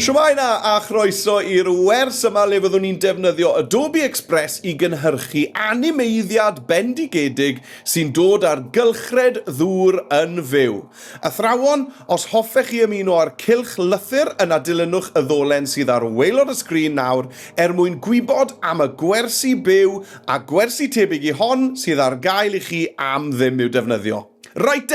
Shwmae na a chroeso i'r wers yma le fyddwn ni'n defnyddio Adobe Express i gynhyrchu animeiddiad bendigedig sy'n dod ar gylchred ddŵr yn fyw. Athrawon, os hoffech chi ymuno ar cylch lythyr yna dilynwch y ddolen sydd ar waelod y sgrin nawr mwyn gwybod am y gwersi byw a gwersi tebyg i hon sydd ar gael i chi am ddim i'w defnyddio. Reit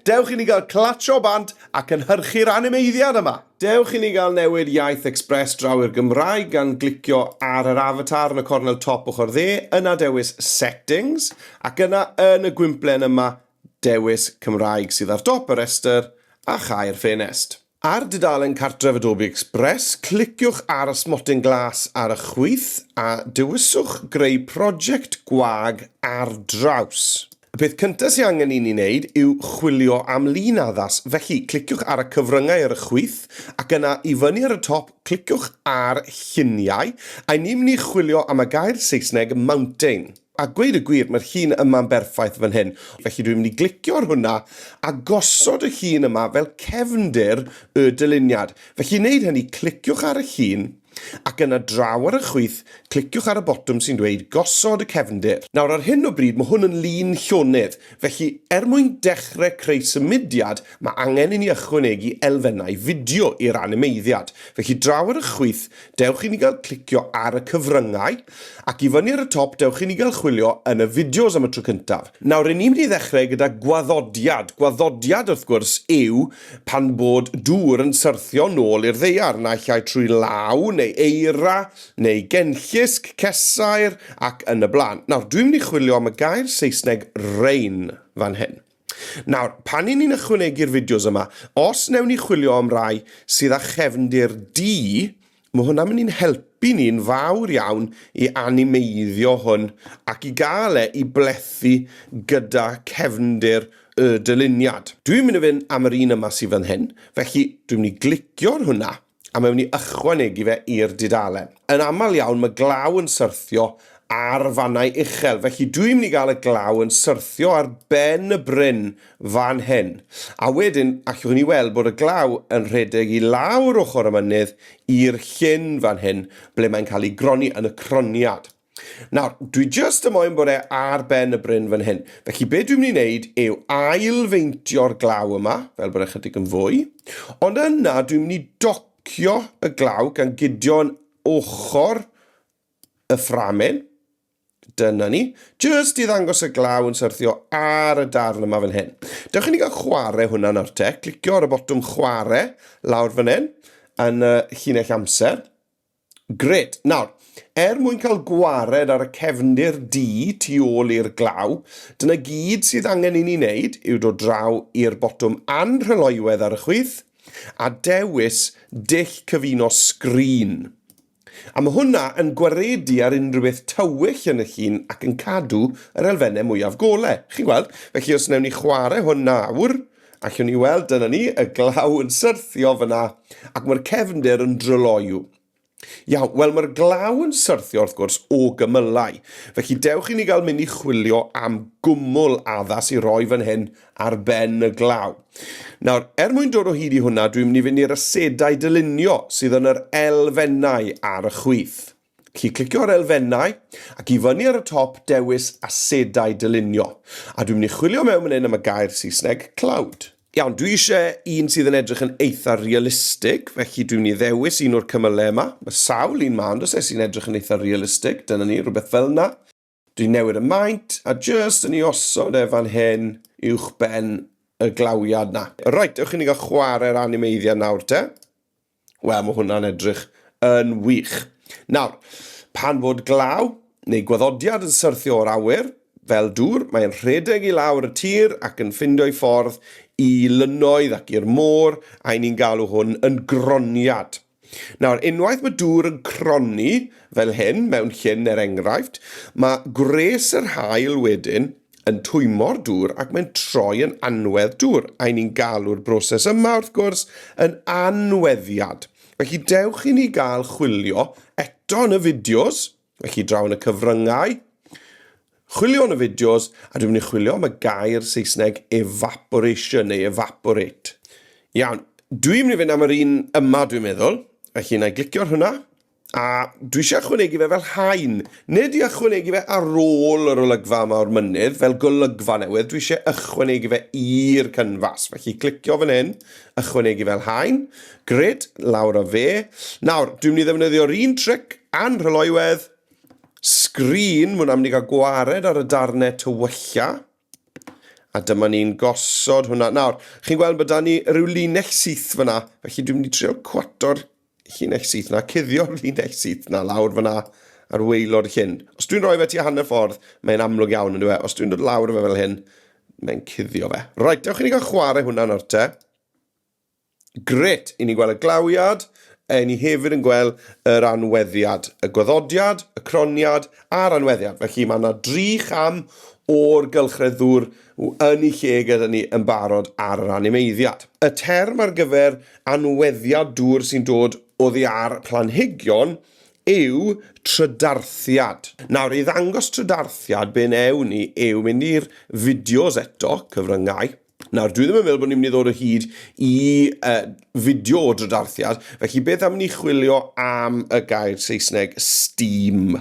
dewch i ni gael clatio bant a cynhyrchu'r animeiddiad yma. Dewch i ni gael newid iaith Express draw i'r Gymraeg gan glicio ar yr avatar yn y cornel top ochr dde, yna dewis Settings, ac yna yn y gwymplen yma dewis Cymraeg sydd ar dop y restr a chau'r ffenest. Ar dudalen cartref Adobe Express, cliciwch ar y smotyn glas ar y chwith a dewiswch greu prosiect gwag ar draws. Y peth cyntaf sydd angen i ni wneud yw chwilio am lun addas, felly cliciwch ar y cyfryngau ar y chwith ac yna i fyny ar y top cliciwch ar lluniau a ni'n mynd i chwilio am y gair Saesneg mountain. A gweud y gwir, mae'r llun yma'n berffaith fan hyn. Felly dwi'n mynd i glicio ar hwnna a gosod y llun yma fel cefndir y dyluniad. Felly wneud hynny, cliciwch ar y llun ac yna draw ar y chwith, cliciwch ar y botwm sy'n dweud gosod y cefndir. Nawr ar hyn o bryd mae hwn yn lun llonydd, felly mwyn dechrau creu symudiad, mae angen i ni ychwanegu elfennau fideo i'r animeiddiad. Felly draw ar y chwith, dewch i ni gael clicio ar y cyfryngau, ac i fyny ar y top dewch i ni gael chwilio yn y fideos am y tro cyntaf. Nawr ni'n mynd i ddechrau gyda gwaddodiad. Gwaddodiad wrth gwrs yw pan bod dŵr yn syrthio nôl i'r ddaear, naill ai trwy law neu eira, neu genllysg, cesair, ac yn y blaen. Nawr, dwi'n mynd i chwilio am y gair Saesneg rain fan hyn. Nawr, pan ni'n ychwanegu'r fideos yma, os newn ni chwilio am rai sydd â chefndir D, mae hwnna'n mynd i'n helpu ni'n fawr iawn i animeiddio hwn ac i gael i blethu gyda cefndir y dyluniad. Dwi'n mynd i fynd am yr un yma sydd fan hyn, felly dwi'n mynd i glicio ar hwnna a mewn i ychwanegu fe i'r dudalen. Yn aml iawn, mae glaw yn syrthio ar fannau uchel, felly dwi'n mynd i gael y glaw yn syrthio ar ben y bryn fan hyn. A wedyn, allwch ni weld bod y glaw yn rhedeg i lawr ochr y mynydd i'r llyn fan hyn, ble mae'n cael ei gronni yn y croniad. Nawr, dwi just moyn bod ar ben y bryn fan hyn. Felly, be dwi'n mynd i wneud yw ailfeintio'r glaw yma, fel bod ychydig yn fwy, ond yna dwi'n mynd i docio y glaw gan gydio'n ochr y fframyn. Dyna ni. Just i ddangos y glaw yn syrthio ar y darn yma fan hyn. Dewch i ni gael chwarae hwnna nawr te. Clicio ar y botwm chwarae lawr fan hyn yn llinell amser. Gret. Nawr, mwyn cael gwared ar y cefndir D tu ôl i'r glaw, dyna gyd sydd angen i ni wneud yw dod draw i'r botwm anrhyloedd ar y chwith a dewis dull cyfuno sgrin. A mae hwnna yn gwaredu ar unrhyw beth tywyll yn y llun ac yn cadw yr elfennau mwyaf golau. Chi'n gweld? Felly os newn ni chwarae hwn nawr, allwn ni weld dyna ni, y glaw yn syrthio fyna ac mae'r cefndir yn dryloiw. Iawn, wel mae'r glaw yn syrthio wrth gwrs o gymylau. Felly dewch i ni gael mynd i chwilio am gwmwl addas i roi fan hyn ar ben y glaw. Nawr, mwyn dod o hyd i hwnna, dwi'n mynd i fynd i'r asedau dylunio sydd yn yr elfennau ar y chwith. Felly clicio ar elfennau ac i fyny ar y top dewis asedau dylunio. A dwi'n mynd i chwilio mewn fan hyn am y gair Saesneg cloud. Iawn, dwi eisiau un sydd yn edrych yn eitha realistig, felly dwi'n mynd i ddewis un o'r cymylau yma. Mae sawl un ma, ond os sy'n edrych yn eitha realistig, dyna ni, rhywbeth fel yna. Dwi'n newid y maint, a just yn ei osod fan hyn uwch ben y glawiad na. Reit, ewch i ni gael chwarae'r animeiddiad nawr te. Wel, mae hwnna'n edrych yn wych. Nawr, pan fod glaw neu gwaddodiad yn syrthio o'r awyr, fel dŵr, mae'n rhedeg i lawr y tir ac yn ffindio ei ffordd i lynoedd ac i'r môr, a ni'n galw hwn yn groniad. Nawr, unwaith mae dŵr yn cronni, fel hyn, mewn llyn enghraifft, mae gwres yr haul wedyn yn twymo'r dŵr ac mae'n troi yn anwedd dŵr, a ni'n galw'r broses yma wrth gwrs yn anweddiad. Felly dewch i ni gael chwilio eto yn y fideos, felly draw yn y cyfryngau, chwilio yn y fideos, a dwi'n mynd i chwilio am y gair Saesneg evaporation neu evaporate. Iawn, dwi'n mynd i fynd am yr un yma dwi'n meddwl, Felly, na i glicio ar hwnna. A dwi eisiau ychwanegu fe fel haen. Nid i ychwanegu fe ar ôl yr olygfa yma o'r mynydd, fel golygfa newydd. Dwi eisiau ychwanegu fe i'r canfas. Felly, clicio fan hyn, ychwanegu fel haen. Gred, lawr o fe. Nawr, dwi'n mynd i ddefnyddio'r un tric anrhylwedd. Sgrin, mwyn am ni gael gwared ar y darnau tywylla. A dyma ni'n gosod hwnna. Nawr, chi'n gweld bod da ni rhyw linell syth fyna. Felly, dwi'n mynd i trio cwato'r linell syth na, cuddio'r linell syth na lawr fyna ar waelod llyn. Os dwi'n rhoi fe ti hanner ffordd, mae'n amlwg iawn yn dweud. Os dwi'n dod lawr fe fel hyn, mae'n cuddio fe. Right, dewch i ni gael chwarae hwnna nawr te. Gret, i ni gweld y glawiad, ni hefyd yn gweld yr anweddiad, y gwaddodiad, y croniad a'r anweddiad. Felly mae yna 3 cham o'r gylchred ddŵr yn ei lle gyda ni yn barod ar yr animeiddiad. Y term ar gyfer anweddiad dŵr sy'n dod oddi ar planhigion yw trydarthiad. Nawr, i ddangos trydarthiad, be newn ni yw mynd i'r fideos eto, cyfryngau. Nawr, dwi ddim yn meddwl bod ni'n mynd i ddod o hyd i fideo o trydarthiad, felly beth am ni chwilio am y gair Saesneg steam.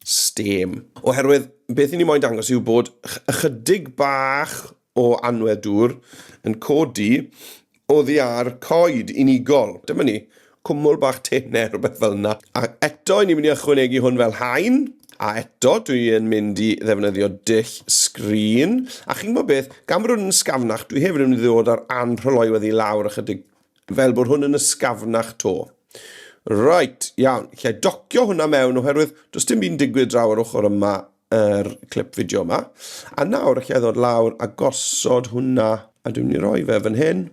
Stem. Oherwydd, beth i ni moyn dangos yw bod ychydig bach o anwedd dŵr yn codi oddi ar coed unigol. Dyma ni, cwmwl bach tenau, rhywbeth fel yna. A eto, ni'n mynd i ychwanegu hwn fel haen. A eto, dwi'n mynd i ddefnyddio dull sgrin. A chi'n gwybod beth, gan bod hwn yn ysgafnach, dwi hefyd yn mynd i ddod ar anrhylwedd i lawr ychydig, fel bod hwn yn ysgafnach to. Right, iawn. Lle docio hwnna mewn oherwydd does dim byd digwydd draw ar ochr yma yr clip fideo yma. A nawr lle ddod lawr a gosod hwnna a dwi'n mynd i roi fe fan hyn.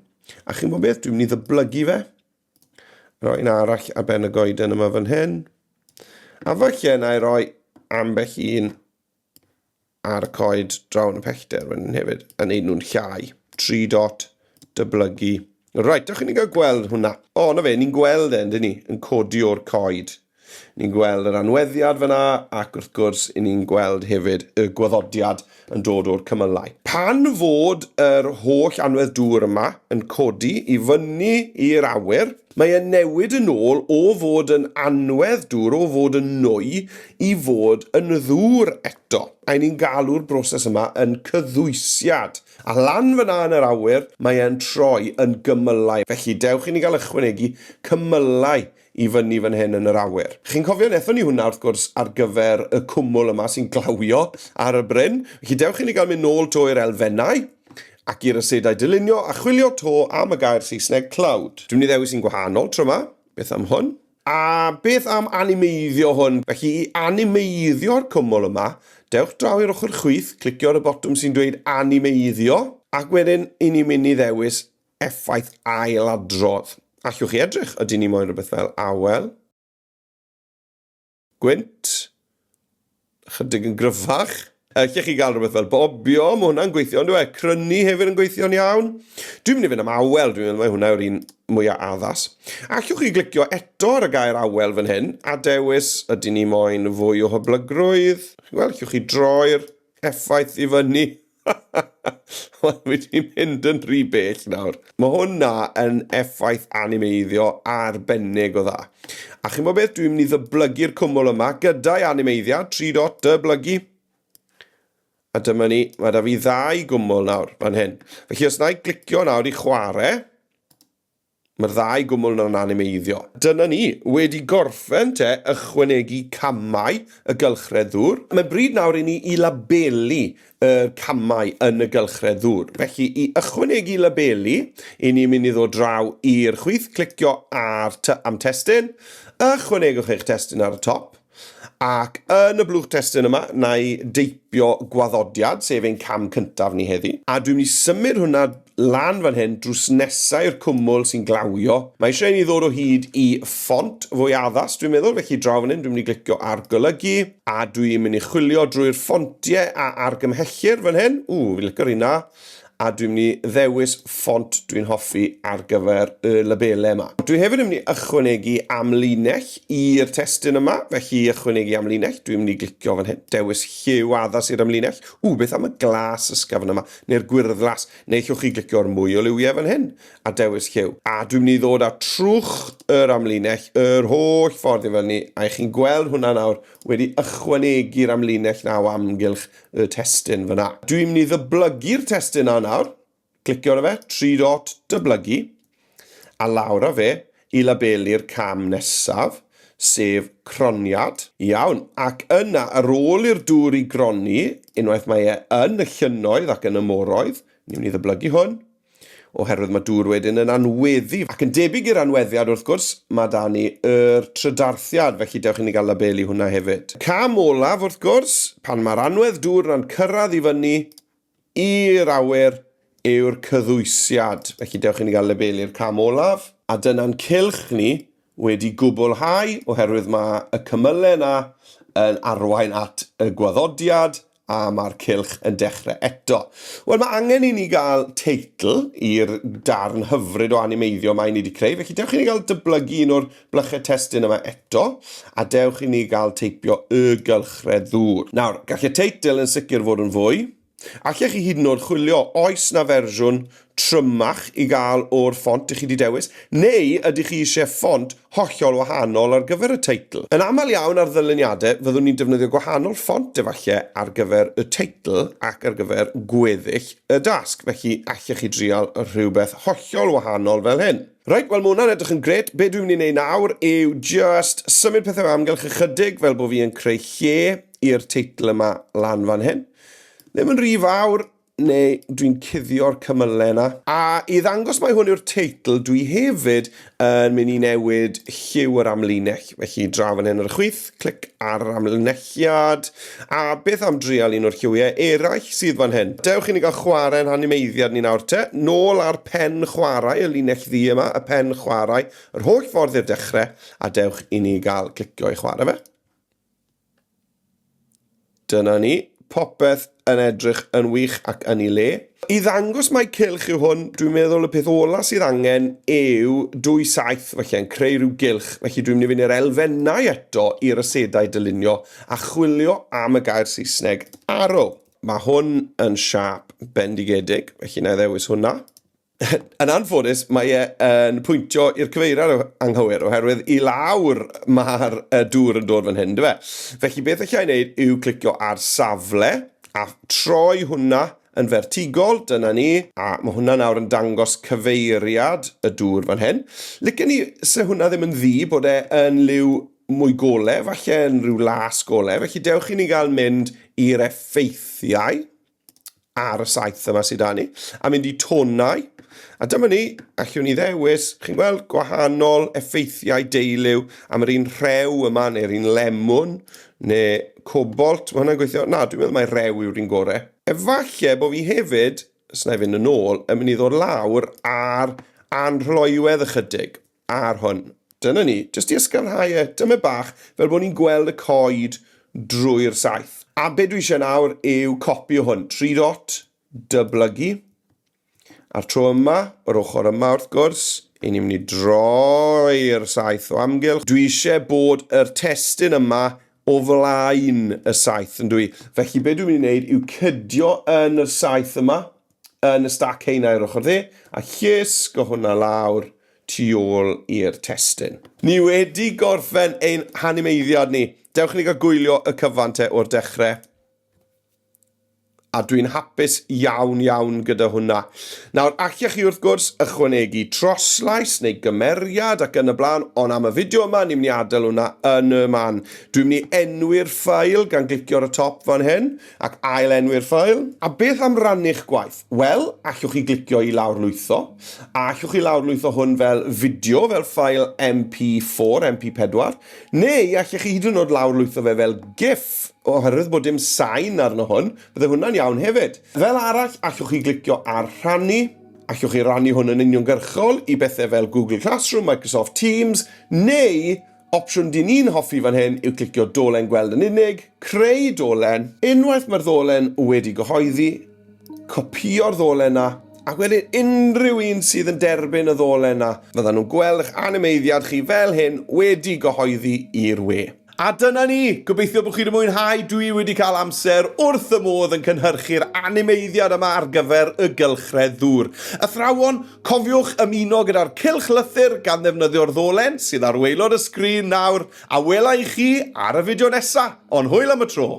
A chi'n gwybod beth, dwi'n mynd i ddyblygu fe. Roi un arall ar ben y goeden yma fan hyn. A falle na i roi ambell un ar y coed draw yn y pellter fan hyn hefyd. A neud nhw'n llai. 3 dot, dyblygu. Right, dewch i ni gael gweld hwnna. O, na fe, ni'n gweld dyn ni, yn codi o'r coed. Ni'n gweld yr anweddiad fyna, ac wrth gwrs, ni'n gweld hefyd y gwaddodiad yn dod o'r cymylau. Pan fod yr holl anwedd dŵr yma yn codi i fyny i'r awyr, mae e'n newid yn ôl o fod yn anwedd dŵr, o fod yn nwy, i fod yn ddŵr eto. A ni'n galw'r broses yma yn cyddwysiad. A lan fyna yn yr awyr, mae e'n troi yn gymylau. Felly, dewch i ni gael ychwanegu cymylau i fyny fan hyn yn yr awyr. Chi'n cofio nethon ni hwnna wrth gwrs ar gyfer y cwmwl yma sy'n glawio ar y bryn. Felly, dewch i ni gael mynd nôl to i'r elfennau ac i'r asedau dylunio a chwilio to am y gair Saesneg cloud. Dwi'n mynd i ddewis sy'n gwahanol tro yma. Beth am hwn? A beth am animeiddio hwn? Felly, i animeiddio'r cwmwl yma, dewch draw i'r ochr chwith, clicio ar y botwm sy'n dweud animeiddio, ac wedyn i ni'n mynd i ddewis effaith ailadrodd. Allwch chi edrych, ydy ni moyn rhywbeth fel awel, gwynt, chydig yn gryfach. Allwch chi gael rhywbeth fel bobio, mae hwnna'n gweithio, ond dwi crynu hefyd yn gweithio'n iawn. Dwi'n mynd i fynd am awel, dwi'n meddwl mae hwnna yw'r un mwyaf addas. Allwch chi glicio eto ar y gair awel fan hyn, a dewis ydy ni moyn fwy o hyblygrwydd. Wel, allwch chi droi'r effaith i fyny. Wedi mynd yn rhy bell nawr. Mae hwnna yn effaith animeiddio arbennig o dda. A chi'n gwybod beth, dwi'n mynd i ddyblygu'r cwmwl yma gyda'i animeiddiad, 3 dot, dyblygu. A dyma ni, mae da fi 2 gwmwl nawr fan hyn. Felly os na i glicio nawr i chwarae, mae'r 2 gwmwl na'n animeiddio. Dyna ni, wedi gorffen te ychwanegu camau y gylchred ddŵr. Mae bryd nawr i ni i labelu y camau yn y gylchred ddŵr. Felly i ychwanegu labelu, i ni'n mynd i ddod draw i'r chwith, clicio am testyn, ychwanegwch eich testyn ar y top, ac yn y blwch testyn yma, na i deipio gwaddodiad, sef ein cam cyntaf ni heddi. A dwi'n mynd i symud hwnna lan fan hyn drws nesau i'r cwmwl sy'n glawio. Mae eisiau ni ddod o hyd i ffont fwy addas, dwi'n meddwl, felly draw fan hyn, dwi'n mynd i glicio ar golygu, a dwi'n mynd i chwilio drwy'r ffontiau a argymhellir fan hyn. Fi'n licio'r hynna. a dwi'n mynd i ddewis ffont dwi'n hoffi ar gyfer y labelau yma. Dwi hefyd yn mynd i ychwanegu amlinell i'r testyn yma, felly ychwanegu amlinell, dwi'n mynd i glicio fan hyn, dewis lliw addas i'r amlinell. Beth am y glas ysgafn yma, neu'r gwyrddlas, neu chwch chi glicio'r mwy o liwiau fan hyn, a dewis lliw. A dwi'n mynd i ddod â trwch yr amlinell, yr holl ffordd i fyny, a chi'n gweld hwnna nawr wedi ychwanegu'r amlinell naw amgylch y testyn fyna. Dwi'n mynd i ddyblygu'r testyn na nawr, clicio ar fe, 3 dot, dyblygu, a lawr â fe i labelu'r cam nesaf, sef croniad. Iawn, ac yna, ar ôl i'r dŵr i gronni, unwaith mae yn y llynnoedd ac yn y moroedd, ni'n mynd i ddyblygu hwn, oherwydd mae dŵr wedyn yn anweddu. Ac yn debyg i'r anweddiad wrth gwrs, mae da ni yr trydarthiad, felly dewch i ni gael labelu hwnna hefyd. Cam olaf wrth gwrs, pan mae'r anwedd dŵr yn cyrraedd i fyny i'r awyr yw'r cyddwysiad. Felly dewch i ni gael labelu'r cam olaf, a dyna'n cylch ni wedi gwblhau oherwydd mae y cymylau yna yn arwain at y gwaddodiad a mae'r cylch yn dechrau eto. Wel, mae angen i ni gael teitl i'r darn hyfryd o animeiddio mae ni wedi creu, felly dewch i ni gael dyblygu un o'r blychau testyn yma eto, a dewch i ni gael teipio y Gylchred ddŵr. Nawr, gall y teitl yn sicr fod yn fwy. Allech chi hyd yn oed chwilio oes na fersiwn trymach i gael o'r ffont i chi wedi dewis, neu ydych chi eisiau ffont hollol wahanol ar gyfer y teitl. Yn aml iawn ar ddyluniadau, fyddwn ni'n defnyddio gwahanol ffont efallai ar gyfer y teitl ac ar gyfer gweddill y dasg. Felly allech chi drial rhywbeth hollol wahanol fel hyn. Reit, wel mae hwnna'n edrych yn gret. Be dwi'n mynd i wneud nawr yw just symud pethau amgylch ychydig fel bod fi yn creu lle i'r teitl yma lan fan hyn. Ddim yn rhy fawr, neu dwi'n cuddio'r cymylau yna. A i ddangos mai hwn yw'r teitl, dwi hefyd yn mynd i newid lliw yr amlinell. Felly draw fan hyn ar y chwith, clic ar amlinelliad, a beth am drial un o'r lliwiau eraill sydd fan hyn. Dewch i ni gael chwarae'n animeiddiad ni nawr te, nôl ar pen chwarae, y linell ddi yma, y pen chwarae, yr holl ffordd i'r dechrau, a dewch i ni gael clicio i chwarae fe. Dyna ni. Popeth yn edrych yn wych ac yn ei le. I ddangos mai cylch yw hwn, dwi'n meddwl y peth ola sydd angen yw 2 saith, felly yn creu rhyw gylch. Felly dwi'n mynd i fynd i'r elfennau eto i'r asedau dylunio a chwilio am y gair Saesneg arrow. Mae hwn yn siap bendigedig, felly na i ddewis hwnna. Yn anffodus, mae e'n pwyntio i'r cyfeiriad anghywir, oherwydd i lawr mae'r dŵr yn dod fan hyn, dy fe? Felly beth allai wneud yw clicio ar safle a troi hwnna yn vertigol, dyna ni, a mae hwnna nawr yn dangos cyfeiriad y dŵr fan hyn. Licen ni se hwnna ddim yn ddi bod e'n liw mwy golau, falle yn rhyw las golau, felly dewch i ni gael mynd i'r effeithiau ar y saith yma sydd â ni, a mynd i tonau. A dyma ni, allwn ni ddewis, chi'n gweld, gwahanol effeithiau deuliw am yr un rhew yma, neu'r un lemwn, neu cobalt. Mae hwnna'n gweithio, na, dwi'n meddwl mai rew yw'r un gorau. Efallai bod fi hefyd, os na i fynd yn ôl, yn mynd i ddod lawr ar anrhoiwedd ychydig ar hwn. Dyna ni, jyst i ysgafnhau dyma bach, fel bod ni'n gweld y coed drwy'r saith. A be dwi eisiau nawr yw copi o hwn. 3 dot, dyblygu. A'r tro yma, o'r ochr yma wrth gwrs, i ni'n mynd i droi'r saith o amgylch. Dwi eisiau bod yr testyn yma o flaen y saith yn dwi. Felly be dwi'n mynd i wneud yw cydio yn y saith yma, yn y stac heina i'r ochr dde, a llusgo hwnna lawr tu ôl i'r testyn. Ni wedi gorffen ein animeiddiad ni. Dewch i ni gael gwylio y cyfan te o'r dechrau. A dwi'n hapus iawn gyda hwnna. Nawr, allech chi wrth gwrs ychwanegu troslais neu gymeriad ac yn y blaen, ond am y fideo yma, ni'n mynd i adael hwnna yn y man. Dwi'n mynd i enwi'r ffail gan glicio ar y top fan hyn, ac ail enwi'r ffail. A beth am rannu'ch gwaith? Wel, allwch chi glicio i lawrlwytho, a allwch chi lawrlwytho hwn fel fideo, fel ffail MP4, MP4, neu allwch chi hyd yn oed lawrlwytho fe fel GIF, oherwydd bod dim sain arno hwn, bydde hwnna'n iawn hefyd. Fel arall, allwch chi glicio ar rhannu, allwch chi rannu hwn yn uniongyrchol i bethau fel Google Classroom, Microsoft Teams, neu opsiwn dyn ni'n hoffi fan hyn yw clicio dolen gweld yn unig, creu dolen, unwaith mae'r ddolen wedi gyhoeddi, copio'r ddolen na, a wedyn unrhyw un sydd yn derbyn y ddolen na, fyddan nhw'n gweld eich animeiddiad chi fel hyn wedi gyhoeddi i'r we. A dyna ni, gobeithio bod chi wedi mwynhau, dwi wedi cael amser wrth y modd yn cynhyrchu'r animeiddiad yma ar gyfer y gylchred ddŵr. Athrawon, cofiwch ymuno gyda'r cylch lythyr gan ddefnyddio'r ddolen sydd ar waelod y sgrin nawr, a wela i chi ar y fideo nesaf, ond hwyl am y tro.